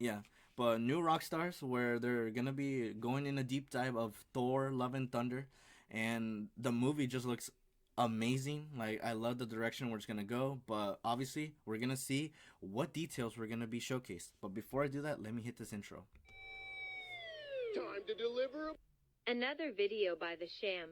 Yeah, but new Rockstars where they're gonna be going in a deep dive of Thor: Love and Thunder, and the movie just looks amazing. Like I love the direction where it's gonna go, but obviously we're gonna see what details we're gonna be showcased. But before I do that, let me hit this intro. Time to deliver. Another video by The Sham.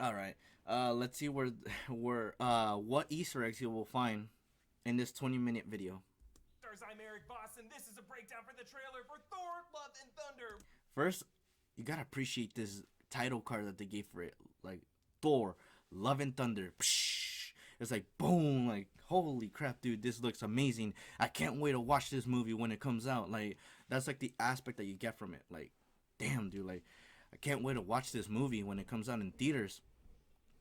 All right, let's see where what Easter eggs you will find in this 20-minute video. I'm Eric Voss, and this is a breakdown for the trailer for Thor: Love and Thunder. First, you gotta appreciate this title card that they gave for it, like Thor: Love and Thunder. Psh, it's like boom, like holy crap, dude, this looks amazing. I can't wait to watch this movie when it comes out. Like that's like the aspect that you get from it. Like, damn, dude, like I can't wait to watch this movie when it comes out in theaters.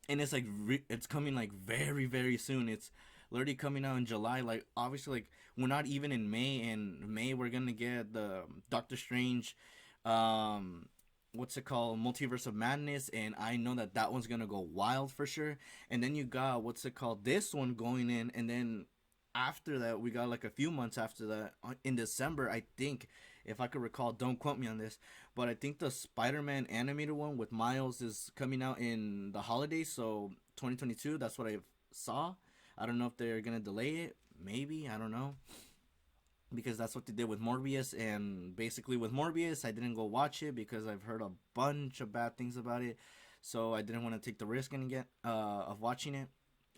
And it's like it's coming like very very soon. It's literally coming out in July. Like obviously, like we're not even in May, and May we're gonna get the Doctor Strange, what's it called, Multiverse of Madness, and I know that that one's gonna go wild for sure. And then you got what's it called, this one going in, and then after that we got like a few months after that in December, I think, if I could recall. Don't quote me on this, but I think the Spider-Man animated one with Miles is coming out in the holidays, so 2022. That's what I saw. I don't know if they're gonna delay it. Maybe, I don't know, because that's what they did with Morbius. And basically with Morbius, I didn't go watch it because I've heard a bunch of bad things about it. So I didn't want to take the risk and get of watching it.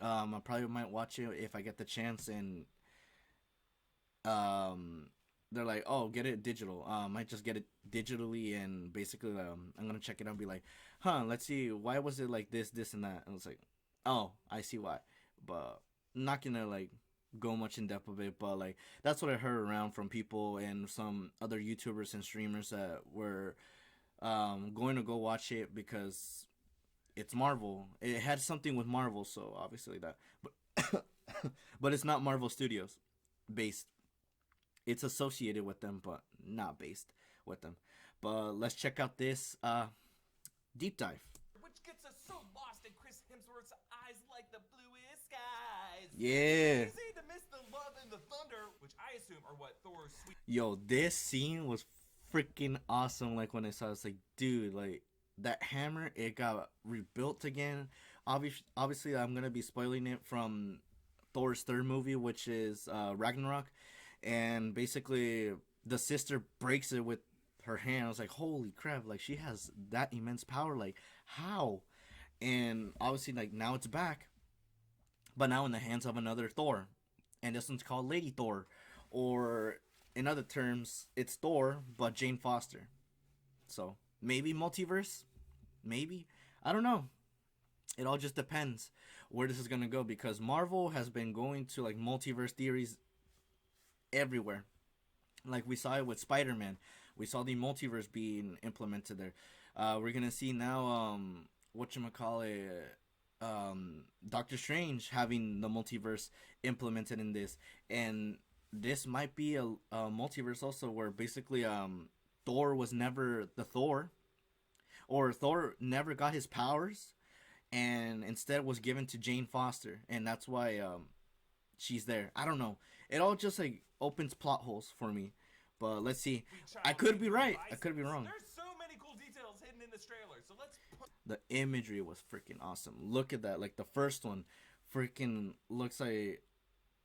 I probably might watch it if I get the chance, and um, they're like, "Oh, get it digital." I might just get it digitally, and basically, I'm gonna check it out and be like, "Huh, let's see, why was it like this, and that?" And it's like, "Oh, I see why," but I'm not gonna like go much in depth of it. But like that's what I heard around from people and some other YouTubers and streamers that were going to go watch it because it's Marvel. It had something with Marvel, so obviously that. But but it's not Marvel Studios based. It's associated with them, but not based with them. But let's check out this deep dive. Which gets us so lost in Chris Hemsworth's eyes like the bluest skies. Yeah. Easy to miss the love and the thunder, which I assume are what Thor's sweet. Yo, this scene was freaking awesome. Like when I saw it, it's like, dude, like that hammer, it got rebuilt again. Obviously, I'm gonna be spoiling it from Thor's third movie, which is Ragnarok, and basically the sister breaks it with her hand. I was like, holy crap! Like she has that immense power. Like how? And obviously, like now it's back, but now in the hands of another Thor, and this one's called Lady Thor, or in other terms, it's Thor but Jane Foster. So maybe multiverse, maybe, I don't know. It all just depends where this is gonna go, because Marvel has been going to like multiverse theories everywhere. Like we saw it with Spider-Man, we saw the multiverse being implemented there. We're gonna see now, what you call it, Doctor Strange having the multiverse implemented in this, and this might be a multiverse also where basically Thor was never the Thor, or Thor never got his powers, and instead was given to Jane Foster, and that's why she's there. I don't know. It all just like opens plot holes for me. But let's see. I could be right. I could be wrong. There's so many cool details hidden in this trailer, so let's put. The imagery was freaking awesome. Look at that. Like the first one, freaking looks like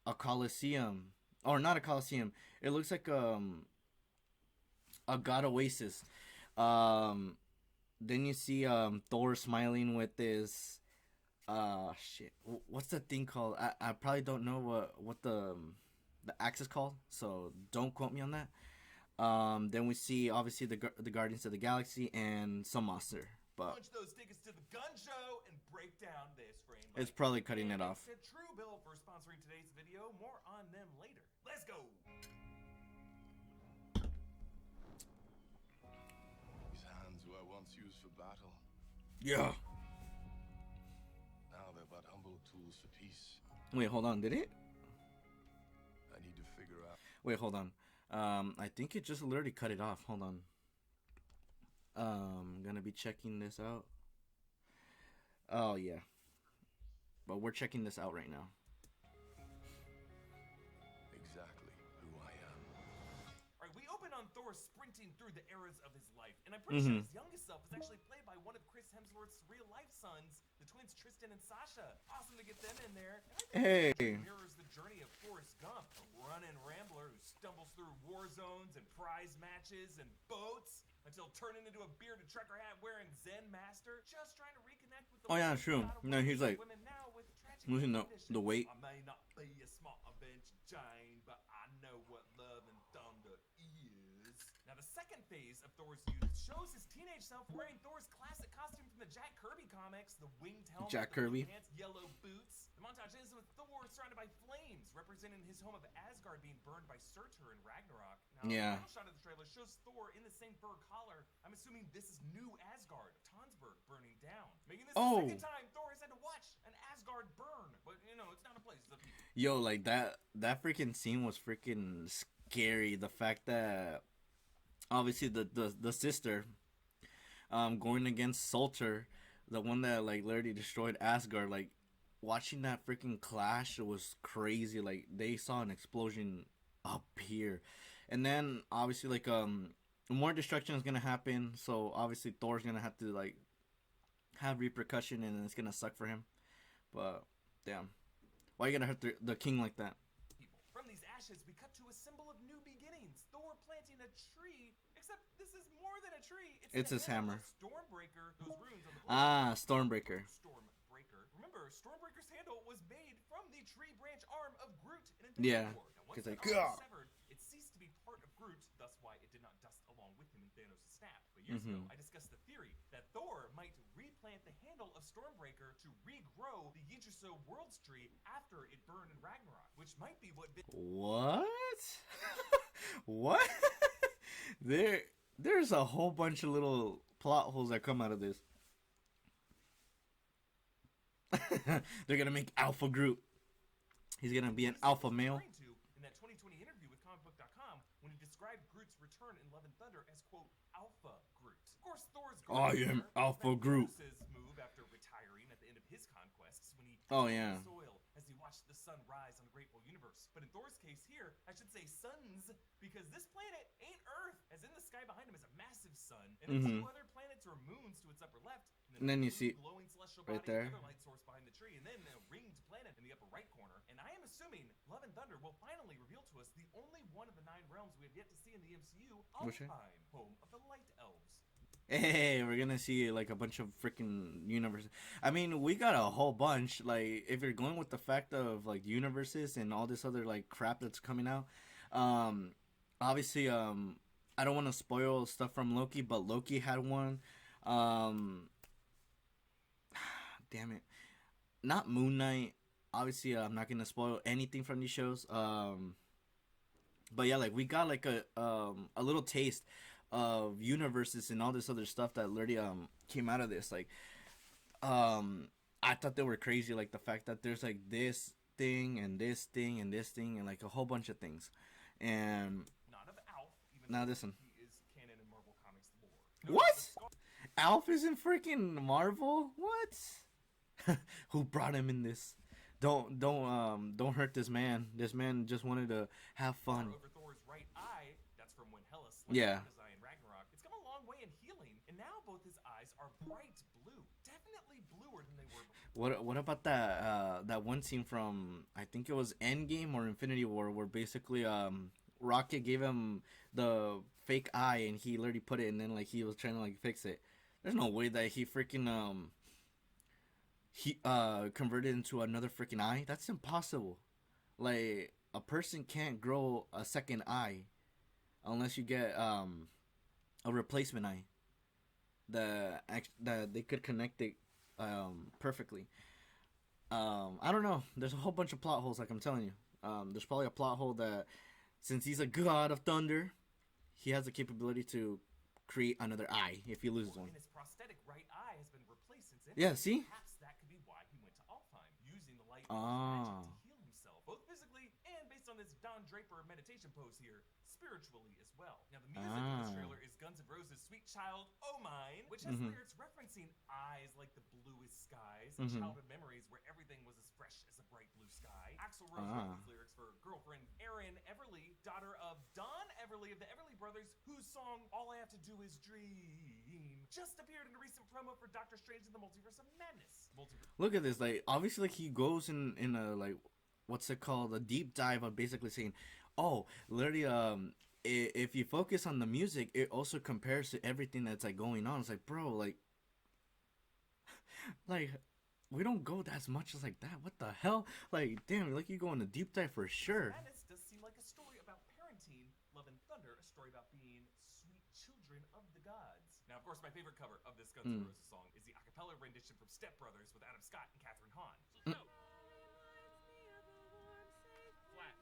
a coliseum, or not a coliseum. It looks like a god oasis. Um, then you see Thor smiling with this. Shit. What's that thing called? I probably don't know what the axe is called, so don't quote me on that. Then we see obviously the Guardians of the Galaxy and some monster, but Punch those tickets to the gun show and break down this frame. it's probably cutting it off. Thanks to Truebill for sponsoring today's video. More on them later. Let's go. These hands were once used for battle. Yeah. Now they're but humble tools for peace. Wait, hold on. Did it? I need to figure figure out. Wait, hold on. I think it just literally cut it off. Hold on. Gonna be checking this out. Oh yeah, but we're checking this out right now. Exactly who I am. Alright, we open on Thor sprinting through the eras of his life, and I'm pretty sure his youngest self is actually played by one of Chris Hemsworth's real-life sons, the twins Tristan and Sasha. Awesome to get them in there. And I think it mirrors the journey of Forrest Gump, a running rambler who stumbles through war zones and prize matches and boats until turning into a bearded trucker hat wearing Zen master, just trying to reconnect with the Oh yeah, women true. who No, he's like women now with tragic losing conditions. the weight. I may not be a small Avenger Jane, but I know what love and thunder is. Now the second phase of Thor's youth shows his teenage self wearing Thor's classic costume from the Jack Kirby comics, the winged helmet, Jack the Kirby. blue pants, yellow boots. The montage ends with Thor surrounded by flames, representing his home of Asgard being burned by Surtur in Ragnarok. Now, Yeah. the final shot of the trailer shows Thor in the same fur collar. I'm assuming this is new Asgard, Tonsberg burning down, making this the second time Thor has had to watch an Asgard burn. But you know, it's not a place, it's a people. Yo, like that freaking scene was freaking scary. The fact that obviously the sister going against Sulter, the one that like literally destroyed Asgard, like watching that freaking clash, it was crazy. Like they saw an explosion up here, and then obviously like more destruction is gonna happen, so obviously Thor's gonna have to like have repercussion, and it's gonna suck for him. But damn, why you gonna hurt the king like that? People. From these ashes, we cut to a symbol of new beginnings. Thor planting a tree, except this is more than a tree. It's the his handle hammer. of Stormbreaker. Those runes on the Ah, Stormbreaker. Stormbreaker. Remember, Stormbreaker's handle was made from the tree branch arm of Groot in Yeah, Infinity War. Now, once it's that like, arm was severed, it ceased to be part of Groot, thus why it did not dust along with him in Thanos' snap. But years ago, I discussed the theory that Thor might replant the handle of Stormbreaker to regrow the Yggdrasil Worlds tree after it burned in Ragnarok, which might be what What? What? There's a whole bunch of little plot holes that come out of this. They're gonna make Alpha Groot. He's gonna be an alpha male. To in that 2020 interview with comicbook.com when he described Groot's return in Love and Thunder as quote Alpha Groot. Of course, Thor's I am Alpha Groot. His move after retiring at the end of his conquests when he Oh yeah. soil as he watched the sun rise on the grateful universe. But in Thor's case here, I should say suns, because this planet ain't Earth, as in the sky behind him is a massive sun, and two other planets or moons to its upper left, And then you blue see glowing celestial right body, there. another light source behind the tree, and then a ringed planet in the upper right corner. And I am assuming Love and Thunder will finally reveal to us the only one of the 9 realms we have yet to see in the MCU, Which one? Alfheim, home of the Light Elves. Hey, we're gonna see like a bunch of freaking universes. I mean, we got a whole bunch. Like, if you're going with the fact of like universes and all this other like crap that's coming out, obviously, I don't want to spoil stuff from Loki, but Loki had one. Damn it, not Moon Knight. Obviously, I'm not gonna spoil anything from these shows. But yeah, like we got like a little taste of universes and all this other stuff that literally came out of this. Like I thought they were crazy, like the fact that there's like this thing and this thing and this thing and like a whole bunch of things. And Not of Alf, even now though this one. he is canon in Marvel Comics lore. What? Alf is in freaking Marvel? What? Who brought him in this? Don't hurt this man. This man just wanted to have fun. Over Thor's right eye, that's from when Hela sliced Yeah. his eye in Ragnarok. It's come a long way in healing, and now both his eyes are bright blue, definitely bluer than they were before. What about that one scene from, I think it was Endgame or Infinity War, where basically Rocket gave him the fake eye and he literally put it, and then like he was trying to like fix it. There's no way that he freaking converted into another freaking eye. That's impossible. Like, a person can't grow a second eye unless you get a replacement eye that they could connect it perfectly. I don't know. There's a whole bunch of plot holes, like I'm telling you. There's probably a plot hole that since he's a god of thunder, he has the capability to create another eye if he loses one. And his prosthetic right eye has been replaced since Yeah, see? Perhaps that could be why he went to Alfheim, using the light Ah. magic to heal himself, both physically and based on this Don Draper meditation pose here, spiritually as well. Now, the music of this trailer is Guns N' Roses' Sweet Child, Oh Mine, which has lyrics referencing eyes like the bluest skies, and childhood memories where everything was as fresh as a bright blue sky. Axl Rose wrote these lyrics for girlfriend Erin Everly, daughter of Don Everly of the Everly Brothers, whose song All I Have to Do Is Dream just appeared in a recent promo for Doctor Strange in the Multiverse of Madness. Look at this. Like, obviously, like, he goes in a, like, what's it called? A deep dive of basically saying, oh, literally, if you focus on the music, it also compares to everything that's, like, going on. It's like, bro, like, we don't go as much as like that. What the hell? Like, damn, like, you go in a deep dive for sure. Madness does seem like a story about parenting, love and thunder, a story about being sweet children of the gods. Now, of course, my favorite cover of this Guns N' Roses song is the a cappella rendition from Step Brothers with Adam Scott and Catherine Hahn. So, flat.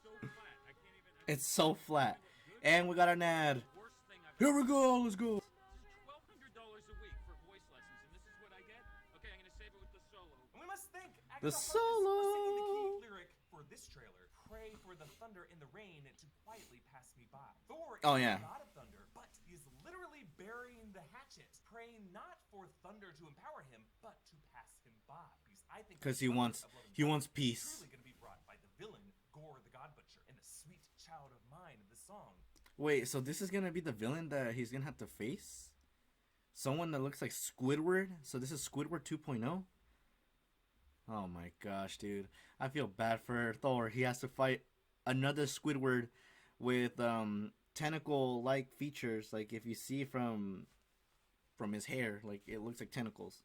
So flat. I can't even. It's so flat. And we got an ad. Worst thing I've Here we go. Let's go. $1,200 a week for voice lessons, and this is what I get? Okay, I'm gonna save it with the solo. And we must thank The Agatha Harkness solo. for singing the key lyric for this trailer. Pray for the thunder and the rain to quietly pass me by. Thor is Oh, yeah. the god of thunder, but he is literally burying the hatchet, praying not for thunder to empower him, but to pass him by. Because I think Because the he thunder wants of Love and Thunder is peace. truly going to be brought by the villain, Gore the God Butcher, and the sweet child of mine of the song. Wait, so this is gonna be the villain that he's gonna have to face? Someone that looks like Squidward? So this is Squidward 2.0? Oh my gosh, dude. I feel bad for Thor. He has to fight another Squidward with tentacle-like features. Like, if you see from his hair, like, it looks like tentacles.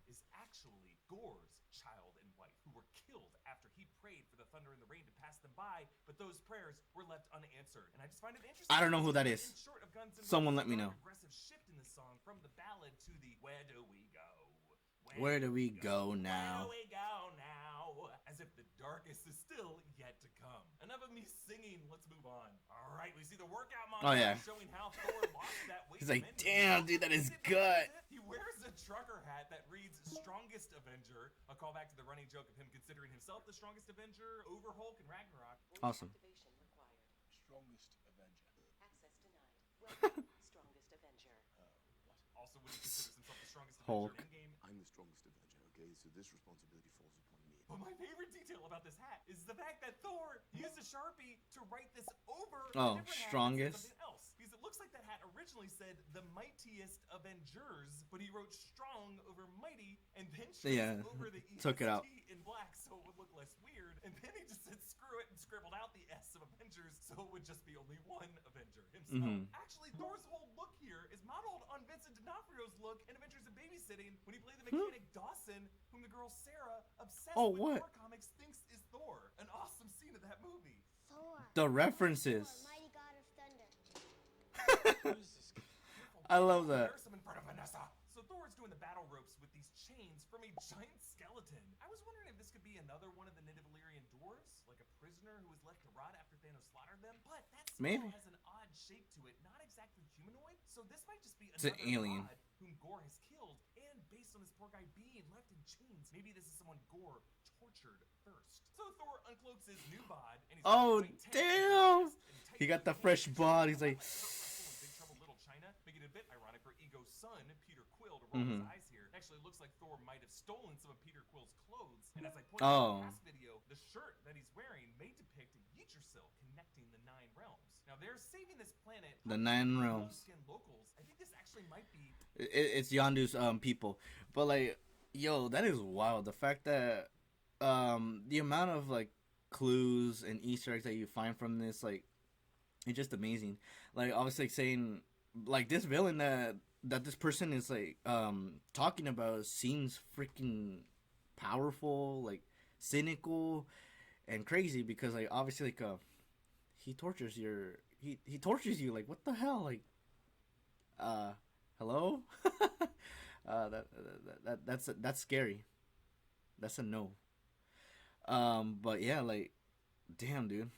Is actually Gore's child and wife, who were killed after he prayed for the thunder and the rain to pass them by, but those prayers were left unanswered. And I just find it interesting. I don't know who that is. In short of Guns N' Someone Roses, let me a know. Aggressive shift in the song from the ballad to the Where Do We Go? Where do we go now? Where do we go now? As if the darkest is still yet to come. Enough of me singing. Let's move on. All right, we see the workout montage Oh, yeah. showing how Thor lost that weight. He's like, immensely. damn, dude, that is Is it good. worth it? He wears a trucker hat that reads Strongest Avenger. A callback to the running joke of him considering himself the strongest Avenger over Hulk and Ragnarok. Awesome. Activation required. Strongest Avenger. Access denied. Welcome, strongest Avenger. Also, when he considers himself the strongest Hulk. Avenger in game. I'm the strongest Avenger, okay? So this responsibility falls upon me. But my favorite detail about this hat is the fact that Thor used a Sharpie to write this over Oh, a different hat that said strongest? something else. Because it looks like that hat originally said the mightiest Avengers, but he wrote strong over mighty and then Yeah, over the took it out. in black so it would look less weird. And then he just said screw it and scribbled out the S of Avengers so it would just be only one Avenger, himself. Actually, Thor's whole look here is modeled on Vincent D'Onofrio's look in Adventures in Babysitting when he played the mechanic Dawson, whom the girl Sarah, obsessed Oh, with what? Thor comics, thinks is Thor. An awesome scene of that movie. Thor. The references. Thor, mighty god of thunder. I love that. Embarrass him in front of Vanessa. So Thor is doing the battle ropes with these chains from a giant skeleton. I was wondering if this could be another one of the Native Illyrian dwarves, like a prisoner who was left to rot after Thanos slaughtered them. But that skull Maybe. has an odd shape to it, not exactly humanoid. So this might just be It's an another alien. god whom Gore has killed. And based on this poor guy being left in chains, maybe this is someone Gore tortured first. So Thor uncloaks his new bod, and he's Oh, wearing tank damn. and tight He got the pants. fresh bod. He's like, Big Trouble in Little China, making it a bit ironic for Ego's son, Peter Quill, to roll his eyes here. Actually, it looks like Thor might have stolen some of Peter Quill's clothes. And as I pointed out in the last video, the shirt that he's wearing may depict Yggdrasil connecting the 9 realms. Now they're saving this planet. The 9 realms. Skin locals. I think this actually might be. It's Yondu's people. But, like, yo, that is wild. The fact that the amount of, like, clues and Easter eggs that you find from this, like, it's just amazing. Like, obviously, like, saying, like, this villain that this person is, like, talking about seems freaking powerful, like, cynical and crazy, because, like, obviously, like, he tortures he tortures you. Like, what the hell? Like, hello? That's scary. That's a no. But yeah, like, damn, dude.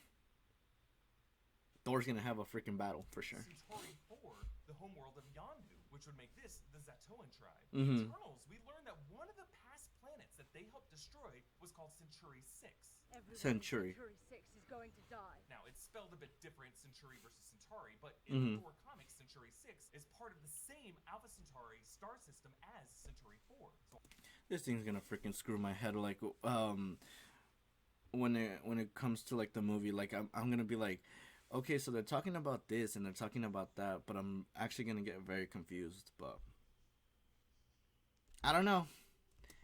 Thor's gonna have a freaking battle for sure. Centauri 4, the homeworld of Yondu, which would make this the Zatoan tribe. Mhm. In Eternals, we learned that one of the past planets that they helped destroy was called Centauri 6. Century. Century 6 is going to die. Now, it's spelled a bit different, Century versus Centauri, but in the Thor comics, Century 6 is part of the same Alpha Centauri star system as Century 4. So This thing's gonna freaking screw my head. Like, when it comes to like the movie, like I'm gonna be like, okay, so they're talking about this and they're talking about that, but I'm actually gonna get very confused. But I don't know.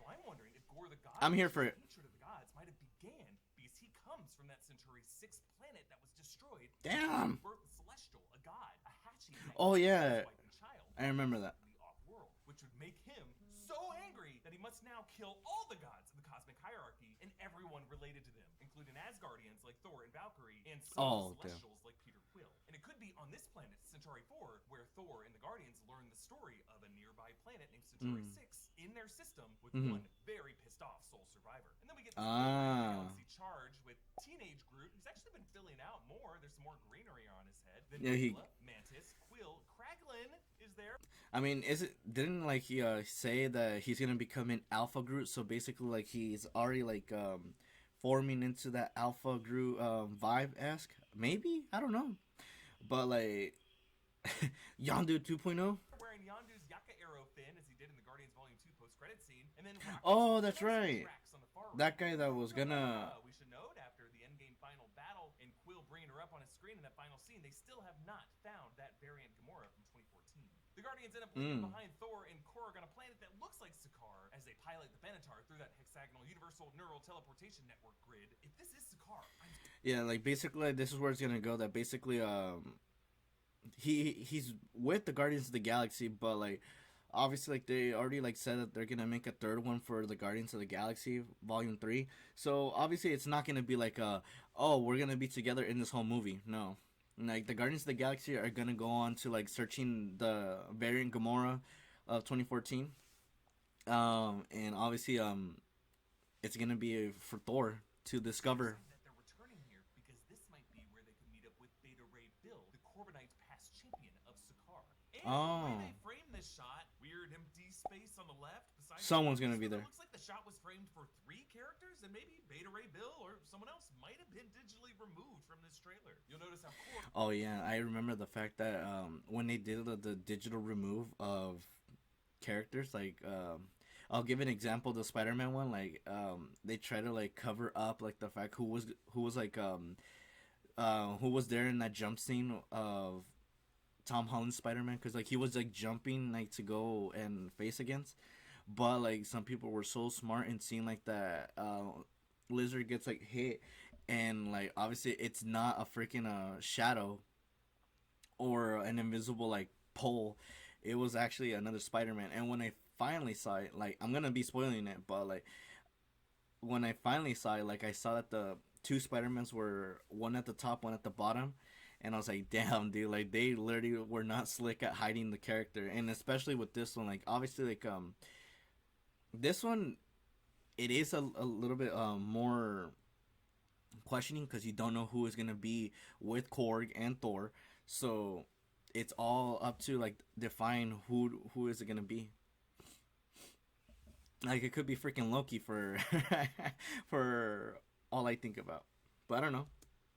I'm wondering if Gore the God I'm here for it. hatred of the gods might have began because he comes from that Century 6 planet that was destroyed. Damn. Birth the Celestial, a god, a Hachi. Oh, yeah. Wife and child. I remember that. The off-world, which would make him so angry that he must now kill all the gods of the cosmic hierarchy and everyone related to them, including Asgardians like Thor and Valkyrie, and some Celestials like Peter Quill. And it could be on this planet, Centauri 4, where Thor and the Guardians learn the story of a nearby planet named Centauri 6 in their system with one very pissed off sole survivor. And then we get the galaxy charge with teenage Groot, who's actually been filling out more. There's some more greenery on his head. Then Nebula, Mantis, Quill, Kraglin is there. I mean, didn't like he say that he's gonna become an Alpha Groot? So basically, like he's already like forming into that Alpha Groot vibe esque. Maybe, I don't know, but like Yondu 2.0. Wearing Yondu's Yaka Arrow fin as he did in the Guardians Volume 2 post-credit scene, and then Oh, that's right. on the far That right. guy that was gonna. We should note after the Endgame final battle and Quill bringing her up on his screen in that final scene, they still have not found that variant Gamora from 2014. The Guardians end up leaving behind Thor and Korg on a planet that looks like Sakaar as they pilot the Benatar through that hexagonal universal neural teleportation network grid. If this is Sakaar, Yeah, like basically this is where it's gonna go. That basically he's with the Guardians of the Galaxy, but like obviously like they already like said that they're gonna make a third one for the Guardians of the Galaxy Volume 3. So obviously it's not gonna be like oh, we're gonna be together in this whole movie. No. Like the Guardians of the Galaxy are gonna go on to like searching the variant Gamora of 2014. And obviously it's gonna be for Thor to discover. that they're returning here because this might be where they could meet up with Beta Ray Bill, the Corbinite's past champion of Sakaar. And the way they frame this shot, weird empty space on the left. Besides Someone's gonna be there. It looks like the shot was framed for 3 characters, and maybe Beta Ray Bill or someone else might have been digitally removed from this trailer. You'll notice how Oh yeah, I remember the fact that when they did the digital remove of characters, like I'll give an example, the Spider-Man one, like they try to like cover up like the fact who was like who was there in that jump scene of Tom Holland's Spider-Man, because like he was like jumping like to go and face against, but like some people were so smart in seeing like that Lizard gets like hit, and like obviously it's not a freaking shadow or an invisible like pole. It was actually another Spider-Man. And when I finally saw it, like I'm gonna be spoiling it, but like when I finally saw it, like I saw that the 2 Spider-Mans were one at the top, one at the bottom, and I was like, damn, dude, like they literally were not slick at hiding the character. And especially with this one, like obviously like this one, it is a little bit more questioning because you don't know who is gonna be with Korg and Thor, so it's all up to like define who is it gonna be. Like it could be freaking Loki for for all I think about, but I don't know.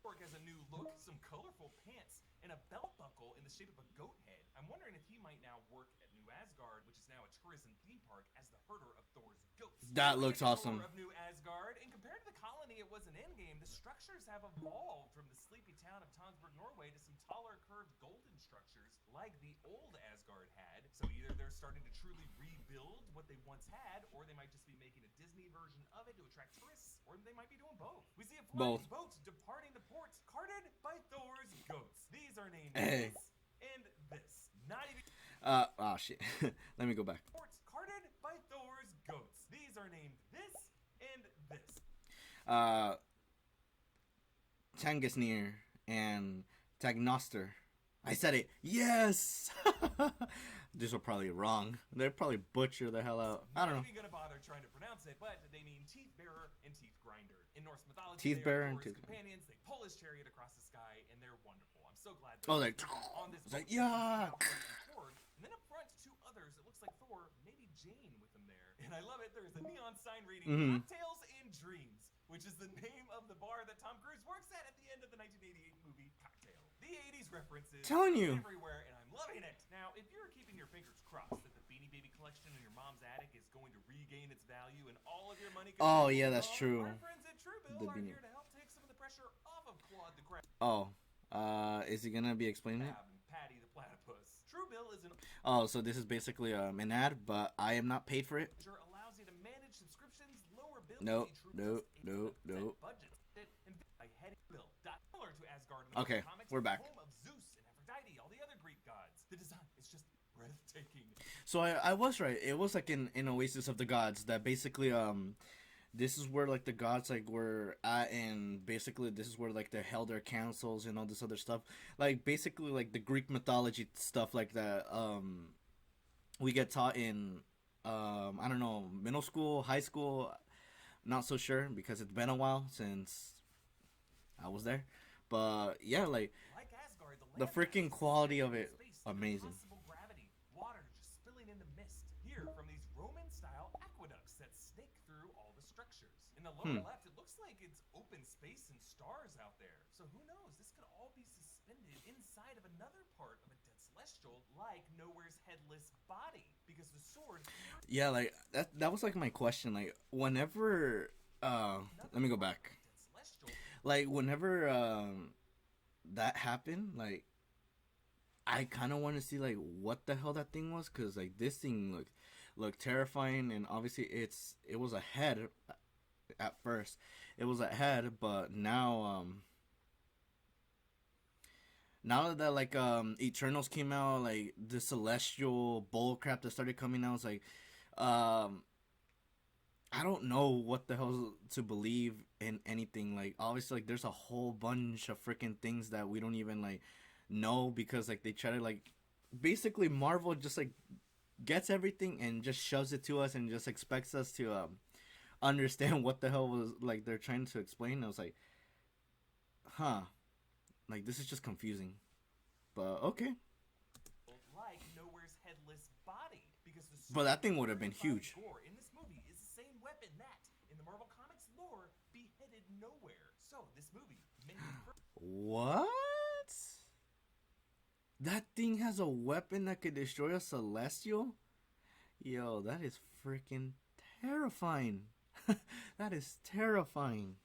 Korg has a new look, some colorful pants, and a belt buckle in the shape of a goat head. I'm wondering if he might now work at New Asgard, which is now a tourism theme park, as the herder of Thor's goats. That looks Looking at awesome. Thor of New Asgard, and compared to the colony it was in Endgame, the structures have evolved from the sleepy town of Tonsberg, Norway, to some taller, curved golden structures like the old Asgard had. So either they're starting to truly rebuild what they once had, or they might just be making a Disney version of it to attract tourists, or they might be doing both. We see a flying boat departing the port, carted by Thor's goats. These are named this and this. Not even Oh shit. Let me go back. ports carted by Thor's goats. These are named this and this. Tangisnir and Tagnoster. I said it. Yes. These are probably wrong. They're probably butcher the hell out. I don't know. Not even gonna bother trying to pronounce it, but they mean teeth bearer and teeth grinder. In Norse mythology, Teeth they bearer are and Thor's teeth- companions. They pull his chariot across the sky, and they're wonderful. I'm so glad. Oh, like on this it's like, boat, yeah. Korg, and then up front, 2 others. It looks like Thor, maybe Jane with them there. And I love it. There's a neon sign reading Mhm. "Cocktails and Dreams," which is the name of the bar that Tom Cruise works at the end of the 1988 movie Cocktail. The 80s references Telling you. everywhere, and I'm loving it. Now, if you're keeping your fingers crossed that the Beanie Baby collection in your mom's attic is going to regain its value and all of your money Oh, yeah, that's true. our friends at Truebill The are Beanie- here to help take some of the pressure off of Claude the Crab Oh, is he gonna be explaining it? and Patty the Platypus. Truebill is an Oh, so this is basically an ad, but I am not paid for it. allows you to manage subscriptions, lower bills, Nope, see nope, Truebill's nope, nope. budgets, and by heading bill. Similar to Asgard in the Okay, comics, we're the back. home of Zeus and Aphrodite, all the other Greek gods. The design is just breathtaking. So I was right. It was like an Oasis of the Gods that basically this is where like the gods like were at, and basically this is where like they held their councils and all this other stuff. Like basically like the Greek mythology stuff like that we get taught in I don't know, middle school, high school, not so sure because it's been a while since I was there. But yeah, like Like Asgard, the land freaking masses quality of in it, space, amazing. impossible gravity, water just spilling into mist. Here from these Roman-style aqueducts that snake through all the structures. In the lower left, it looks like it's open space and stars out there. So who knows? This could all be suspended inside of another part of a dead celestial, like Nowhere's headless body, because the sword. Yeah, like that was like my question. Like whenever let me go back. Dead celestial. Like whenever that happened, like I kind of want to see like what the hell that thing was, cuz like this thing looked terrifying, and obviously it was a head at first. It was a head, but now that like Eternals came out, like the celestial bull crap that started coming out, it's like I don't know what the hell to believe in anything. Like obviously like there's a whole bunch of freaking things that we don't even like know, because like they try to like basically Marvel just like gets everything and just shoves it to us and just expects us to understand what the hell was like they're trying to explain. I was like, huh, like this is just confusing, but okay. Like Nowhere's headless body, because the But that thing would have sword been by huge. Thor in this movie is the same weapon that, in the Marvel Comics lore, beheaded Nowhere. So this movie may What? That thing has a weapon that could destroy a celestial? Yo, that is freaking terrifying. That is terrifying.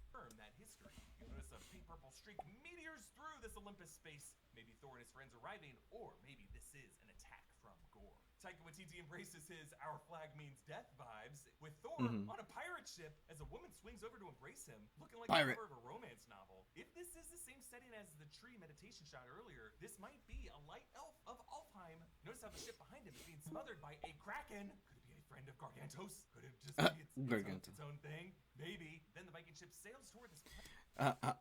confirm that history. You'll notice a pink-purple streak meteors through this Olympus space. Maybe Thor and his friends arriving, or maybe this is an attack from Gore. Taika Waititi embraces his "our flag means death" vibes with Thor on a pirate ship as a woman swings over to embrace him, looking like Pirate. the cover of a romance novel. If this is the same setting as the tree meditation shot earlier, this might be a light elf of Alfheim. Notice how the ship behind him is being smothered by a kraken. Could it be a friend of Gargantos? Could it just be Gargantos. its own thing? Maybe. Then the Viking ship sails toward this planet.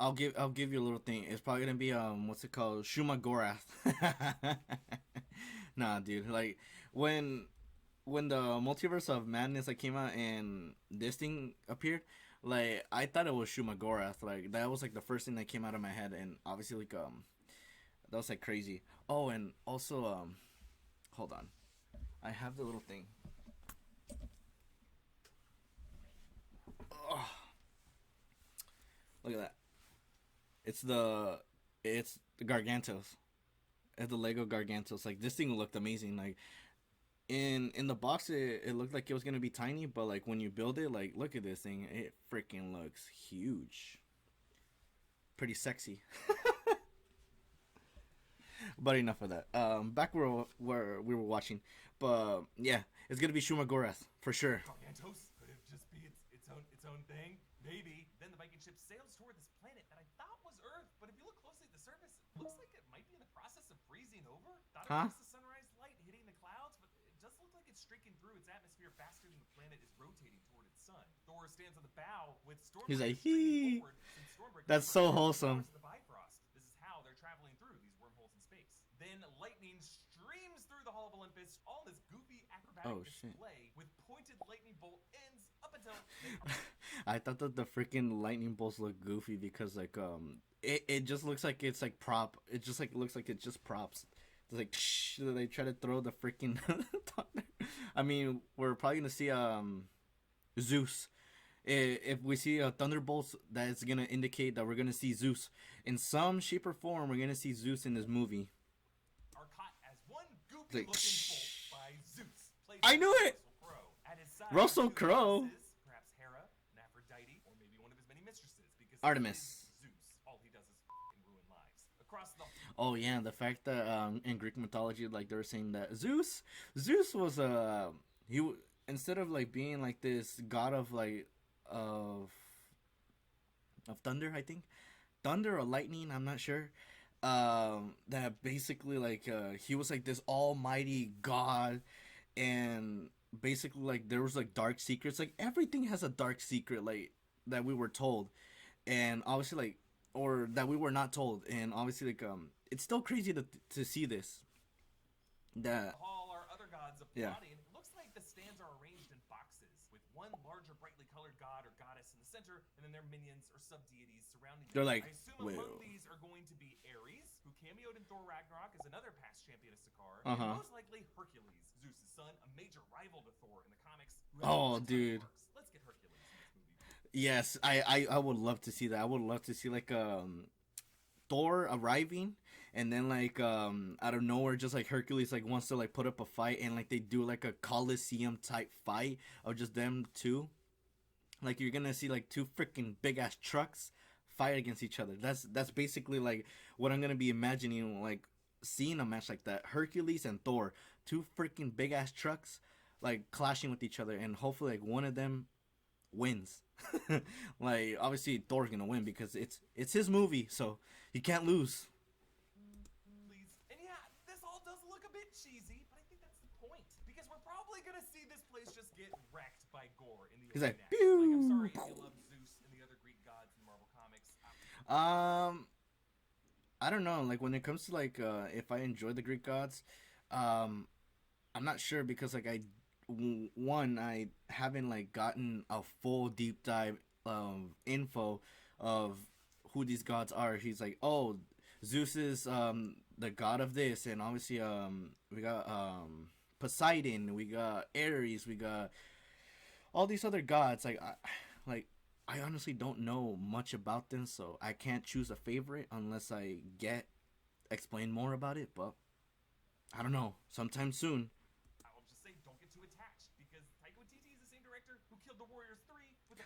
I'll give you a little thing. It's probably gonna be what's it called? Shumagorath. Nah, dude. Like when the Multiverse of Madness like came out and this thing appeared, like I thought it was Shumagorath. Like that was like the first thing that came out of my head, and obviously like that was like crazy. Oh, and also hold on, I have the little thing. Oh. Look at that. It's the Gargantos. It's the Lego Gargantos. Like this thing looked amazing. Like in the box it looked like it was gonna be tiny, but like when you build it, like look at this thing. It freaking looks huge. Pretty sexy. But enough of that. Back where we were watching. But yeah, it's gonna be Shumagorath for sure. Gargantos? Could it just be its own thing? Maybe. Then the Viking ship sails toward this planet that I thought was Earth, but if you look closely at the surface, it looks like it might be in the process of freezing over. Thought it Huh? was the sunrise light hitting the clouds, but it does look like it's streaking through its atmosphere faster than the planet is rotating toward its sun. Thor stands on the bow with Stormbreaker He's like, streaking "Hee." forward, since Stormbreaker That's is so the wholesome. powers of the Bifrost. This is how they're traveling through these wormholes in space. Then lightning streams through the Hall of Olympus, all this goofy acrobatic Oh, shit. display with pointed lightning bolt ends up until I thought that the freaking lightning bolts look goofy because like it just looks like it's like prop. It just like looks like it's just props. It's like they try to throw the freaking thunder. I mean, we're probably gonna see Zeus If we see a thunderbolts, that's gonna indicate that we're gonna see Zeus in some shape or form. We're gonna see Zeus in this movie. Are caught as one goofy Like, looking bolt by Zeus. Played I by knew it! Russell Crowe. At his side, Russell two Crowe. goddesses, perhaps Hera, an Aphrodite, or maybe one of his many mistresses, because he Artemis. is Zeus. All he does is f***ing ruin lives. Across the Oh yeah, the fact that in Greek mythology, like they were saying that Zeus was instead of like being like this god of like of thunder, I think thunder or lightning, I'm not sure. That basically like he was like this almighty god, and basically like there was like dark secrets. Like everything has a dark secret, like that we were told, and obviously like or that we were not told, and obviously like it's still crazy to see this. That hall are other gods Yeah. applauding. It looks like the stands are arranged in boxes, with one larger, brightly colored god or goddess in the center, and then their minions or sub-deities surrounding them. They're like, I assume "Whoa." among these are going to be Ares, who cameoed in Thor Ragnarok as another past champion of Sakaar, Uh-huh. and most likely Hercules, Zeus' son, a major rival to Thor in the comics. who has Oh, a ton of dude. quirks. Let's get Hercules in this movie. Yes, I would love to see that. I would love to see like Thor arriving, and then like out of nowhere just like Hercules like wants to like put up a fight, and like they do like a Coliseum type fight of just them two. Like you're gonna see like two freaking big ass trucks fight against each other. That's basically like what I'm gonna be imagining, like seeing a match like that. Hercules and Thor, two freaking big ass trucks like clashing with each other, and hopefully like one of them wins. Like obviously Thor's gonna win because it's his movie, so he can't lose. Please. And yeah, this all does look a bit cheesy, but I think that's the point. Because we're probably gonna see this place just get wrecked by gore in the He's like, opening act. Like, I'm sorry if you love Zeus and the other Greek gods in Marvel Comics. I don't know. Like when it comes to like if I enjoy the Greek gods, I'm not sure because like I haven't like gotten a full deep dive info of who these gods are. He's like, oh, Zeus is the god of this, and obviously we got Poseidon, we got Ares, we got all these other gods. Like I honestly don't know much about them, so I can't choose a favorite unless I get explain more about it. But I don't know. Sometime soon. I'll just say don't get too attached because Taika Waititi is the same director who killed The Warriors 3 with a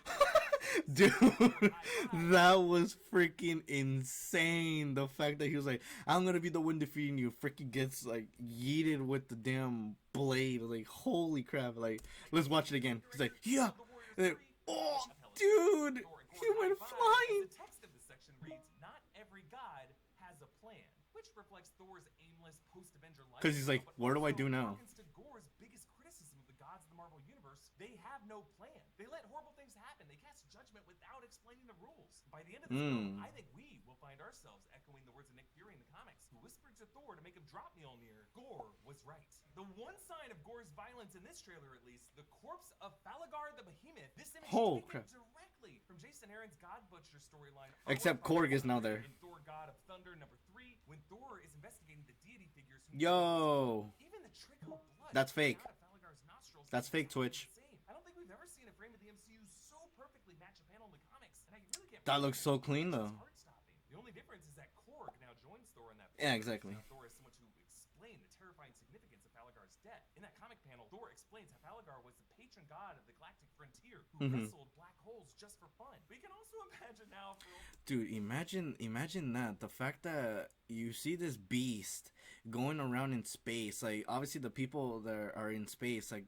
Dude, that was freaking insane. The fact that he was like, I'm gonna be the one defeating you, freaking gets like yeeted with the damn blade. Like, holy crap. Like, let's watch it again. He's like, yeah. And then, oh, dude, he went flying. The text of this section reads, not every god has a plan, which reflects Thor's aimless post-Avenger life. 'Cause he's like, but what do I also do now? harkens to Gore's biggest criticism of the gods of the Marvel Universe. They have no plan. They let horrible things happen. They cast judgment without explaining the rules. By the end of this film, I think we will find ourselves echoing the words of Nick Fury in the comics, who whispered to Thor to make him drop Mjolnir. Gore was right. The one sign of Gore's violence in this trailer, at least, the corpse of Falagar the Behemoth. This image Oh, is crap. taken directly from Jason Aaron's God Butcher storyline. Except followed by Korg is now there. In Thor God of Thunder #3, when Thor is investigating the deity figures who Yo. even the trickle of blood That's coming fake. out of Falagar's nostrils That's is fake, absolutely Twitch. insane. I don't think we've ever seen a frame of the MCU so perfectly match a panel in the comics, and I really can't. That believe looks so it's clean, though. heart-stopping. The only difference is that Korg now joins Thor in that. Yeah, panel. exactly. Now Thor is someone to explain the terrifying significance of Falagar's death. In that comic panel, Thor explains how Falagar was the patron god of the galactic frontier who wrestled black holes just for fun. We can also imagine now for Dude, imagine that. The fact that you see this beast going around in space, like obviously the people that are in space, like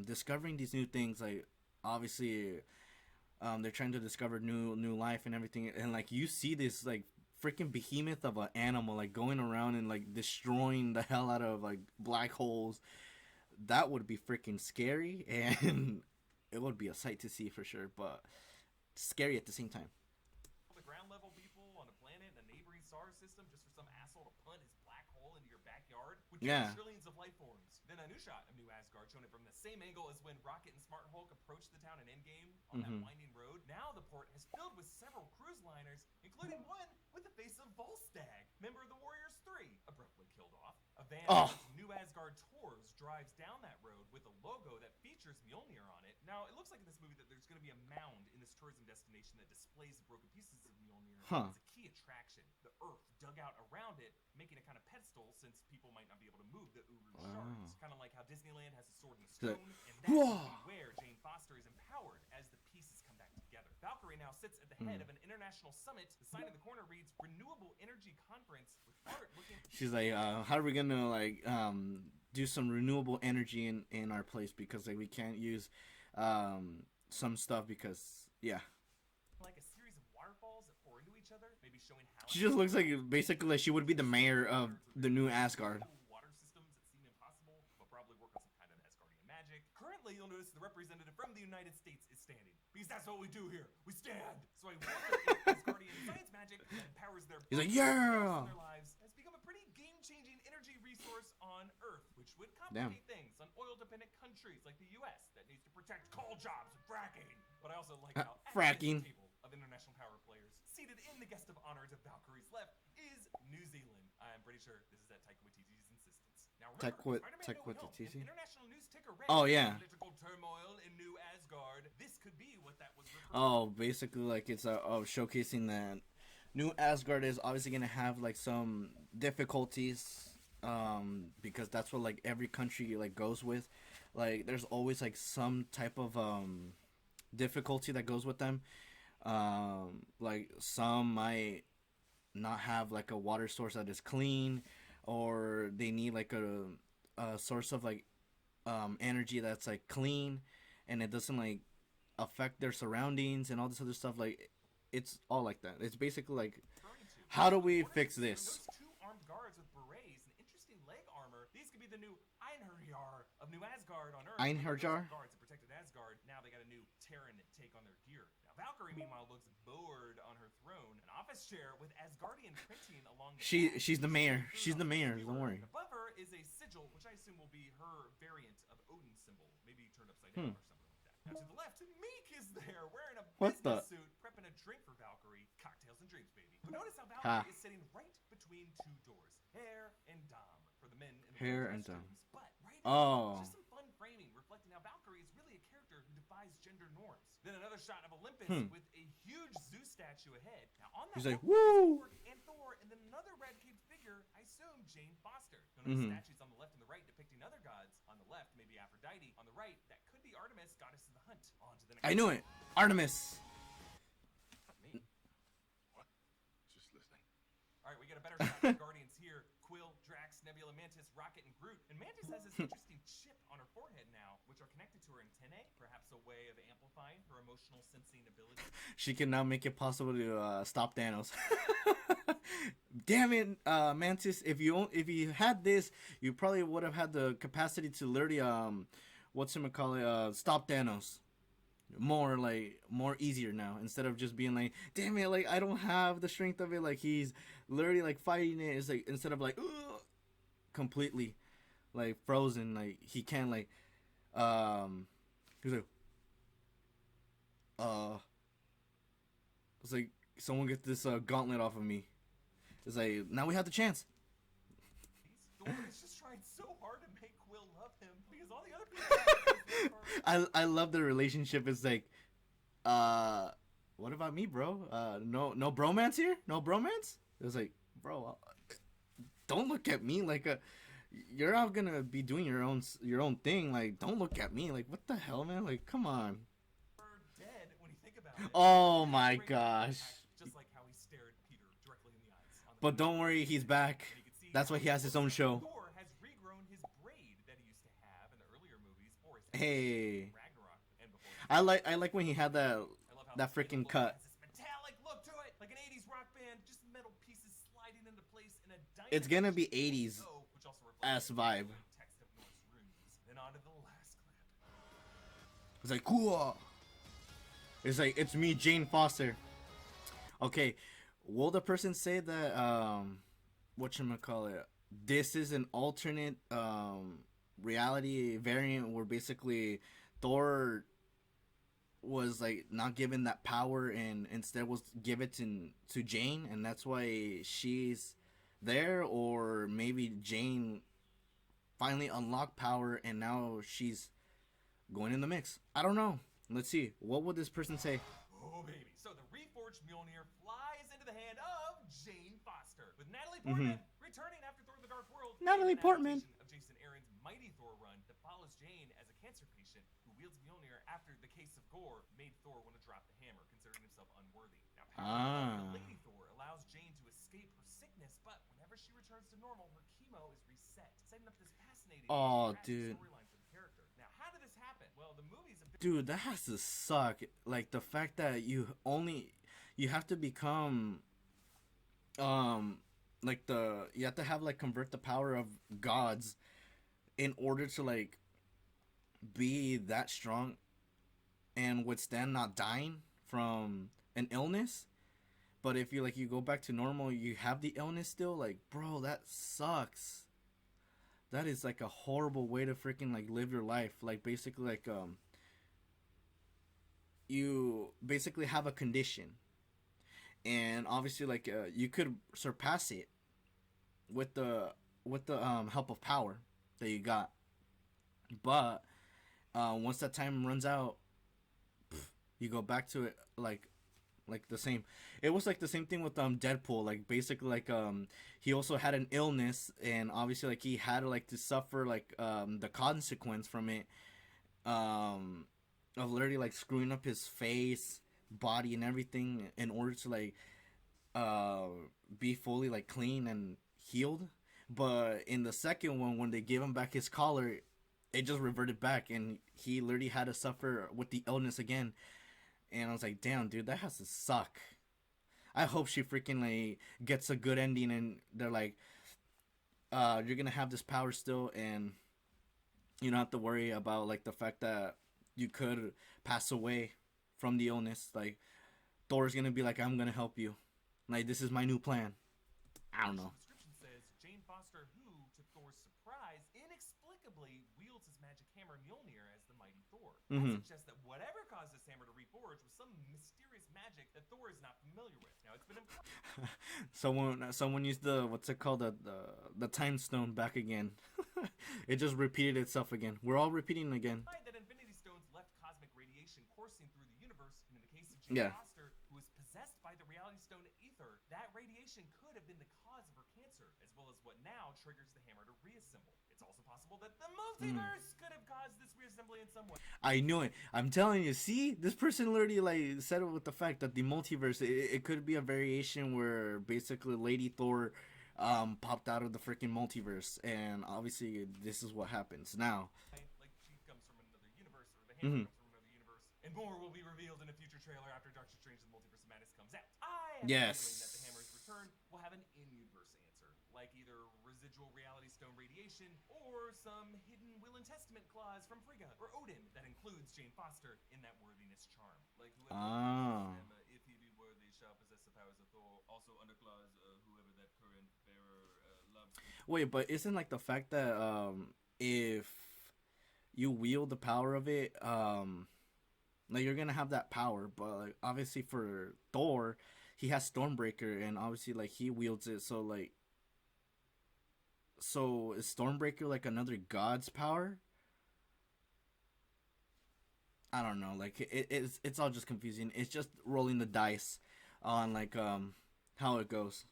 discovering these new things, like obviously they're trying to discover new life and everything, and like you see this like freaking behemoth of an animal like going around and like destroying the hell out of like black holes. That would be freaking scary, and it would be a sight to see for sure, but scary at the same time. the ground level people on a planet in a neighboring star system just for some asshole to punt his black hole into your backyard would kill Yeah. trillions of life forms. Then a new shot of New Asgard showing it from the same angle as when Rocket and Smart Hulk approached the town in Endgame on that winding road. Now the port is filled with several cruise liners, including one with the face of Volstagg, member of the Warriors 3, abruptly killed off. A van Oh. with New Asgard Tours drives down that road with a logo that features Mjolnir on it. Now, it looks like in this movie that there's going to be a mound in this tourism destination that displays the broken pieces of Mjolnir. Huh. It's a key attraction. The earth dug out around it, making a kind of pedestal since people might not be able to move the Uru shards. Kind of like how Disneyland has a sword and a So- stone, and that's Whoa. where Jane Foster is empowered as the pieces come back together. Valkyrie now sits at the head of an international summit. The sign in the corner reads Renewable Energy Conference with art looking... She's like, how are we gonna like do some renewable energy in our place, because like we can't use some stuff because like a series of waterfalls that pour into each other, maybe showing how... she just looks like basically like she would be the mayor of the new Asgard. Water systems that seem impossible, but probably work on some kind of Asgardian magic. Currently, you'll notice the representative from the United States is standing, because that's what we do here. We stand. So I wonder if Asgardian science magic that empowers their He's like, bodies yeah! and their lives has become a pretty game-changing energy resource on Earth, which would complicate things on oil-dependent countries like the U.S. that needs to protect coal jobs and fracking. But I also like how Fracking. at the table of international power players, seated in the guest of honor to Valkyrie's left, is New Zealand. I'm pretty sure this is at Taika Waititi's insistence. Now remember, Spider-Man No Way Home, Waititi? an international news ticker read, Oh, yeah. Political turmoil in New Asgard. This could be what that was referring Oh, basically like it's showcasing that new Asgard is obviously gonna have like some difficulties, because that's what like every country like goes with. Like there's always like some type of difficulty that goes with them. Like some might not have like a water source that is clean, or they need like a source of like energy that's like clean, and it doesn't like affect their surroundings and all this other stuff. Like it's all like that. It's basically like, to. how do we What fix is this? Those two armed guards with berets and interesting leg armor. These could be the new Einherjar of New Asgard on Earth. Einherjar? Guards that protected Asgard. Now they got a new Terran take on their gear. Now Valkyrie, meanwhile, looks bored on her throne, an office chair with Asgardian printing along the back. She's the mayor. Included She's the on mayor. the Don't worry. And above her is a sigil, which I assume will be her variant of Odin's symbol, maybe turned upside down or something like that. Now to the left, Meek is there wearing a What the- business suit, prepping a drink for Valkyrie. Cocktails and dreams, baby. But notice how Valkyrie is sitting right between two doors, Hair and Dom, for the men in the Hair women's and Dom. restrooms. But right Oh. just some fun framing reflecting how Valkyrie is really a character who defies gender norms. Then another shot of Olympus with a huge Zeus statue ahead. Now on that He's like, wall woo! is and Thor, and then another red-caped figure, I assume Jane Foster. Notice statues on the left and the right depicting other gods. On the left, maybe Aphrodite. On the right, that could be Artemis, goddess of the hunt. On to the next. I knew it. Artemis. Me. What? Just listening. All right, we get a better shot of Guardians here. Quill, Drax, Nebula, Mantis, Rocket, and Groot. And Mantis has this interesting chip on her forehead now, which are connected to her antennae. Perhaps a way of amplifying her emotional sensing ability. She can now make it possible to stop Thanos. Damn it, Mantis! If you had this, you probably would have had the capacity to literally stop Thanos. More easier now, instead of just being like, damn it, like I don't have the strength of it. Like he's literally like fighting it. It's like instead of like completely like frozen, like he can't like he's like it's like someone get this gauntlet off of me. It's like now we have the chance. Thor is just trying so hard to make Quill love him because all the other people. I love the relationship. It's like, what about me, bro? No bromance here? No bromance? It was like, bro, don't look at me like you're all gonna be doing your own thing. Like, don't look at me. Like, what the hell, man? Like, come on. Dead when you think about it. Oh my gosh. Just like how he stared Peter directly in the eyes. On the But don't worry, he's back. You can see That's why he has his own show. Thor has regrown his braid that he used to have in the earlier movies, or his Hey. Ragnarok and before. I like when he had that I love how that the freaking look cut. has this metallic look to it, like an 80s rock band, just metal pieces sliding into place in a It's gonna be 80s which also reflects ass vibe. the text of Norse runes. Then on to the last clip. It's like, cool. It's like, it's me, Jane Foster. Okay, will the person say that whatchamacallit, this is an alternate reality variant where basically Thor was like not given that power and instead was give it to Jane, and that's why she's there? Or maybe Jane finally unlocked power and now she's going in the mix. I don't know. Let's see. What would this person say? Oh, baby. So the reforged Mjolnir flies into the hand of Jane Foster, with Natalie Portman returning after Thor the Dark World. Natalie and an Portman. adaptation of Jason Aaron's Mighty Thor run that follows Jane as a cancer patient who wields Mjolnir after the case of Gore made Thor want to drop the hammer, considering himself unworthy. Now, power of Lady Thor allows Jane to escape her sickness, but whenever she returns to normal, her chemo is reset, setting up this fascinating Dude. storyline for the character. Now, how did this happen? Well, the movie's a bit Dude, that has to suck. Like the fact that you have to become like you have to have like convert the power of gods in order to like be that strong and withstand not dying from an illness. But if you go back to normal, you have the illness still, like, bro, that sucks. That is like a horrible way to freaking like live your life. Like basically like you basically have a condition, and obviously like you could surpass it with the help of power that you got, but once that time runs out, you go back to it like the same. It was like the same thing with Deadpool. Like basically like he also had an illness, and obviously like he had like to suffer like the consequence from it, of literally like screwing up his face, body, and everything in order to like be fully like clean and healed. But in the second one, when they gave him back his collar, it just reverted back, and he literally had to suffer with the illness again. And I was like, damn, dude, that has to suck. I hope she freaking like gets a good ending, and they're like, you're gonna have this power still, and you don't have to worry about like the fact that you could pass away from the illness. Like Thor's gonna be like, I'm gonna help you. Like, this is my new plan. I don't know. The description says Jane Foster, who, to Thor's surprise, inexplicably wields his magic hammer Mjolnir as the mighty Thor. That suggests that whatever caused this hammer to reforge was some mysterious magic that Thor is not familiar with. Now, it's been Someone used the what's it called, the time stone back again. It just repeated itself again. We're all repeating again. implied that Infinity Stones left cosmic radiation coursing through the universe, and in the case of Jane Foster, who was possessed by the Reality Stone ether, that radiation could have been the cause of her cancer, as well as what now triggers the hammer to reassemble. It's also possible that the multiverse could have caused this reassembly in some way. I knew it. I'm telling you. See, this person literally like said it with the fact that the multiverse, it could be a variation where basically Lady Thor popped out of the freaking multiverse, and obviously this is what happens now. Like she comes from another universe, or the hammer comes from another universe, and more will be revealed in a future trailer after Doctor Strange and the Multiverse of Madness comes out. I have a feeling that the hammer's return will have an in-universe answer, like either residual Reality Stone radiation or some hidden will and testament clause from Frigga or Odin that includes Jane Foster in that worthiness charm. Like whoever if he be worthy shall possess the powers of Thor. Also under clause, whoever that current bearer loves. Wait, but isn't like the fact that if you wield the power of it, like you're gonna have that power, but like obviously for Thor, he has Stormbreaker, and obviously like he wields it, so like, so is Stormbreaker like another god's power? I don't know. Like it's all just confusing. It's just rolling the dice on like how it goes.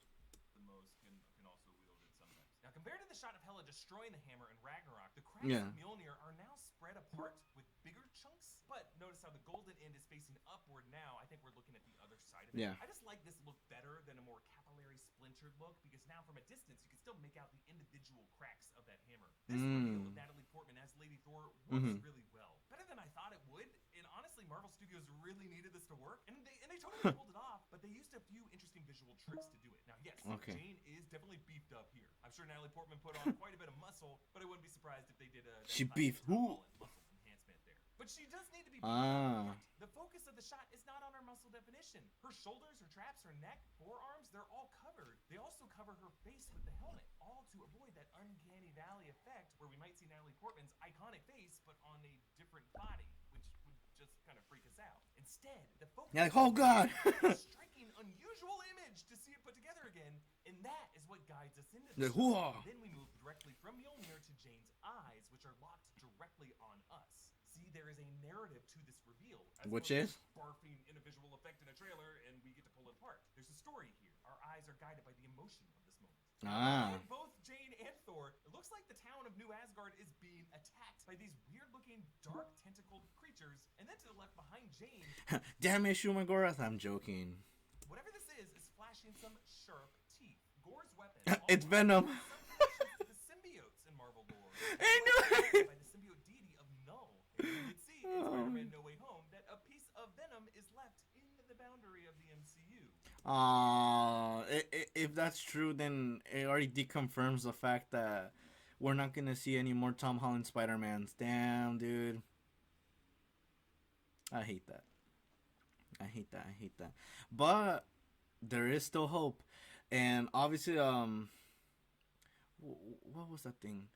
The most can also wield it sometimes. Now, compared to the shot of Hela destroying the hammer in Ragnarok, the cracks of Mjolnir are now spread apart with bigger chunks. But notice how the golden end is facing upward now. I think we're looking at the other side of it. I just like this look better than a more capillary, splintered look, because now from a distance you can still make out the individual cracks of that hammer. This reveal of Natalie Portman as Lady Thor works really well. Better than I thought it would. And honestly, Marvel Studios really needed this to work, and they totally pulled it off. But they used a few interesting visual tricks to do it. Now, yes, Jane is definitely beefed up here. I'm sure Natalie Portman put on quite a bit of muscle, but I wouldn't be surprised if they did a She beefed who? muscle enhancement there. But she does need to be beefed up. The focus of the shot is not on her muscle definition. Her shoulders, her traps, her neck, forearms, they're all covered. They also cover her face with the helmet, all to avoid that uncanny valley effect where we might see Natalie Portman's iconic face, but on a different body, which would just kind of freak us out. Instead, the focus like, oh god. is a striking, unusual image to see it put together again, and that is what guides us into this. Then we move directly from Mjolnir to Jane's eyes, which are locked directly on us. See, there is a narrative to this reveal, as Which opposed to is? barfing in a visual effect in a trailer and we get to pull it apart. There's a story here. Our eyes are guided by the emotion of this moment. Ah. And both Jane and Thor, it looks like the town of New Asgard is being attacked by these weird-looking, dark, tentacled creatures. And then to the left behind Jane, Damn it, Shumagorath. I'm joking. whatever this is flashing some sharp teeth. Gore's weapon. It's also Venom. has some connections to the symbiotes in Marvel lore. I knew it. By the symbiote deity of Null. And you can see in Spider-Man No Way Home that a piece of Venom is left in the boundary of the MCU. If that's true, then it already deconfirms the fact that we're not gonna see any more Tom Holland Spider-Mans. Damn, dude. I hate that. I hate that. I hate that. But there is still hope, and obviously, what was that thing?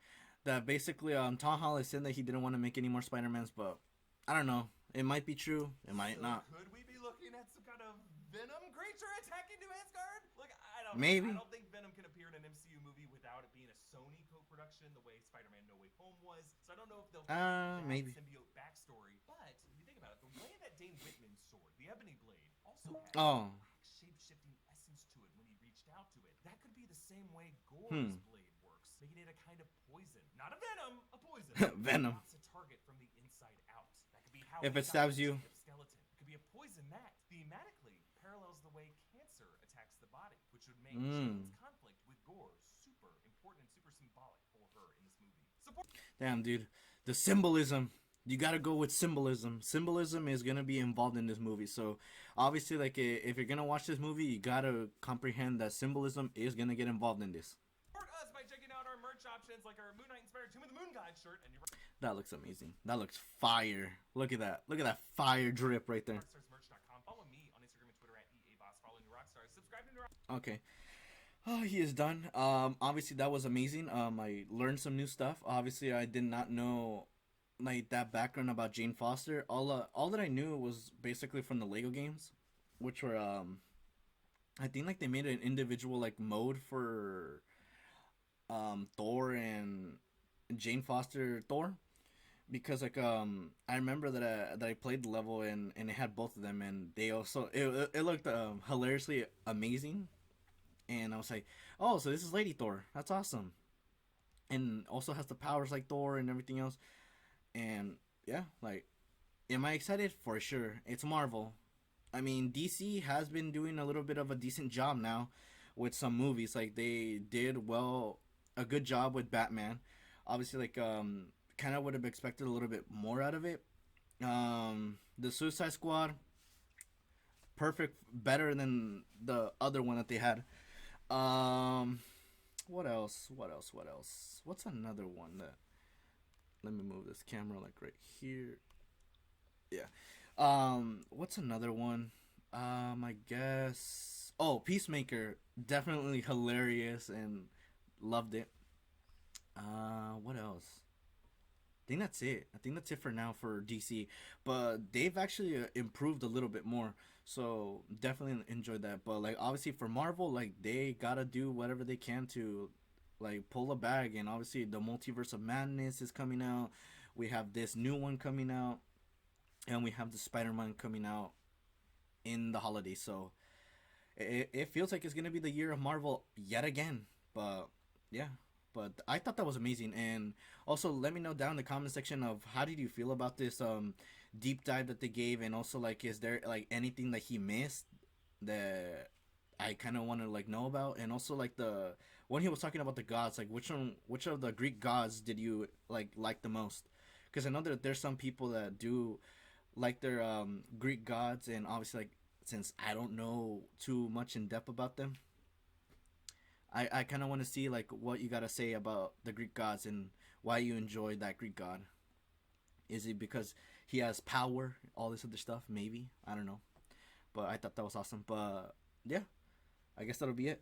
That basically, Tom Holland said that he didn't want to make any more Spider-Mans, but I don't know. It might be true. It might So not. Could we be looking at some kind of Venom creature attacking New Asgard? Like, I don't Maybe. know. I don't think Venom can appear in an MCU movie without it being a Sony co-production the way Spider-Man No Way Home was. So I don't know if they'll that Maybe. symbiote backstory. But if you think about it, the way that Dane Whitman's sword, the Ebony Blade, also had Oh. shape-shifting essence to it when he reached out to it. That could be the same way Gore's blade works, making it a kind of poison. Not a venom, a poison. Venom. Knocks a target from the inside out. That could be how If he it got stabs the you. skeleton. It could be a poison that thematically parallels the way cancer attacks the body, which would make Mm. Jane's conflict with Gore super important and super symbolic for her in this movie. Support. Damn, dude. The symbolism. You gotta go with symbolism. Symbolism is gonna be involved in this movie. So, obviously, like, if you're gonna watch this movie, you gotta comprehend that symbolism is gonna get involved in this. Support us by checking out our merch options like our Moon Knight inspired Tomb of the Moon God shirt and your That looks amazing. That looks fire. Look at that. Look at that fire drip right there. Rockstarsmerch.com. Follow me on Instagram and Twitter at EABoss. Follow New Rockstars. Subscribe to New Rockstars. Okay. Oh, he is done. Obviously that was amazing. I learned some new stuff. Obviously, I did not know like that background about Jane Foster. All that I knew was basically from the Lego games, which were I think like they made an individual like mode for Thor and Jane Foster Thor, because like I remember that I played the level and it had both of them, and they also it looked hilariously amazing, and I was like, oh, so this is Lady Thor. That's awesome, and also has the powers like Thor and everything else, and yeah, like, am I excited? For sure. It's Marvel. I mean, DC has been doing a little bit of a decent job now with some movies. Like they did a good job with Batman. Obviously, like kind of would have expected a little bit more out of it. The Suicide Squad, perfect, better than the other one that they had. What else? What's another one that? Let me move this camera like right here. Yeah. What's another one? I guess. Oh, Peacemaker, definitely hilarious and loved it. What else? I think that's it. I think that's it for now for DC. But they've actually improved a little bit more. So definitely enjoyed that. But like obviously for Marvel, like they gotta do whatever they can to like pull a bag. And obviously the Multiverse of Madness is coming out. We have this new one coming out, and we have the Spider-Man coming out in the holidays. So it feels like it's gonna be the year of Marvel yet again. But yeah. But I thought that was amazing. And also let me know down in the comment section of how did you feel about this deep dive that they gave, and also like is there like anything that he missed that I kind of want to like know about. And also like the when he was talking about the gods, like which of the Greek gods did you like the most? Because I know that there's some people that do like their Greek gods, and obviously like since I don't know too much in depth about them, I kind of want to see like what you gotta say about the Greek gods and why you enjoy that Greek god. Is it because he has power, all this other stuff? Maybe, I don't know. But I thought that was awesome. But yeah, I guess that'll be it.